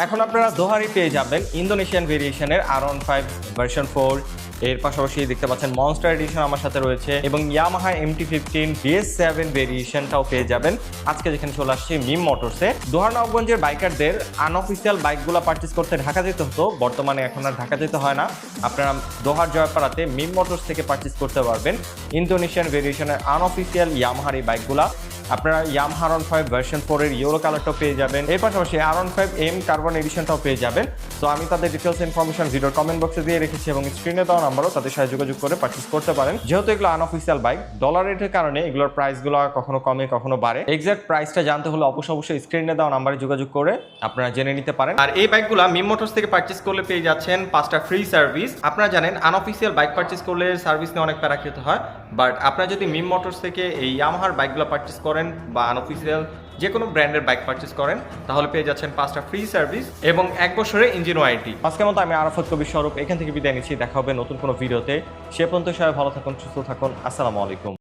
এখন আপনারা দোহারি পেয়ে যাবেন ইন্দোনেশিয়ান ভেরিয়েশনের R15 ভার্সন 4। এর পাশাপাশি দেখতে পাচ্ছেন মনস্টার এডিশন আমার সাথে রয়েছে এবং ইয়ামাহা MT-15 BS7 ভেরিয়েশনটাও পেয়ে যাবেন। আজকে যেখানে চলে আসছি মিম মোটরসে। দোহার নবগঞ্জের বাইকারদের আনঅফিসিয়াল বাইকগুলো পারচেজ করতে ঢাকা যেতে হতো, বর্তমানে এখন আর ঢাকা যেতে হয় না। আপনারা দোহার জয়পাড়াতে মিম মোটরস থেকে পারচেজ করতে পারবেন ইন্দোনেশিয়ান ভেরিয়েশনের আনঅফিসিয়াল ইয়ামাহার এই বাইকগুলা। আপনারা ইয়ামাহা R15 ভার্সন 4 এর ইয়েলো কালারটাও পেয়ে যাবেন, এর পাশাপাশি R15M কার্বন এডিশনটাও পেয়ে যাবেন। তো আমি তাদের ডিটেলস ইনফরমেশন ভিডিওর কমেন্ট বক্সে দিয়ে রেখেছি এবং স্ক্রিনে দেওয়া নাম্বারও তাদের সাথে যোগাযোগ করে পারচেজ করতে পারেন। যেহেতু এগুলো আনঅফিসিয়াল বাইক, ডলার রেটের কারণে এগুলোর প্রাইসগুলো কখনো কমে কখনো বাড়ে। এক্সাক্ট প্রাইসটা জানতে হলে অবশ্যই স্ক্রিনে দেওয়া নাম্বারে যোগাযোগ করে আপনারা জেনে নিতে পারেন। আর এই বাইকগুলো মিম মোটরস থেকে পারচেজ করলে পেয়ে যাচ্ছেন 5টা ফ্রি সার্ভিস। আপনারা জানেন আনঅফিসিয়াল বাইক পারচেজ করলে সার্ভিস নিয়ে অনেক প্যারা খেতে হয়, বাট আপনারা যদি মিম মোটরস থেকে এই ইয়ামাহার বাইকগুলো পারচেজ করেন বা আনঅফিসিয়াল যে কোনো ব্র্যান্ডের বাইক পারচেজ করেন তাহলে পেয়ে যাচ্ছেন 5টা ফ্রি সার্ভিস এবং 1 বছরের ইঞ্জিন ওয়ারেন্টি। আজকের মতো আমি আরাফাত কবির স্বরূপ এখান থেকে বিদায় নিচ্ছি। দেখা হবে নতুন কোনো ভিডিওতে। সে পর্যন্ত সবাই ভালো থাকুন, সুস্থ থাকুন। আসসালামু আলাইকুম।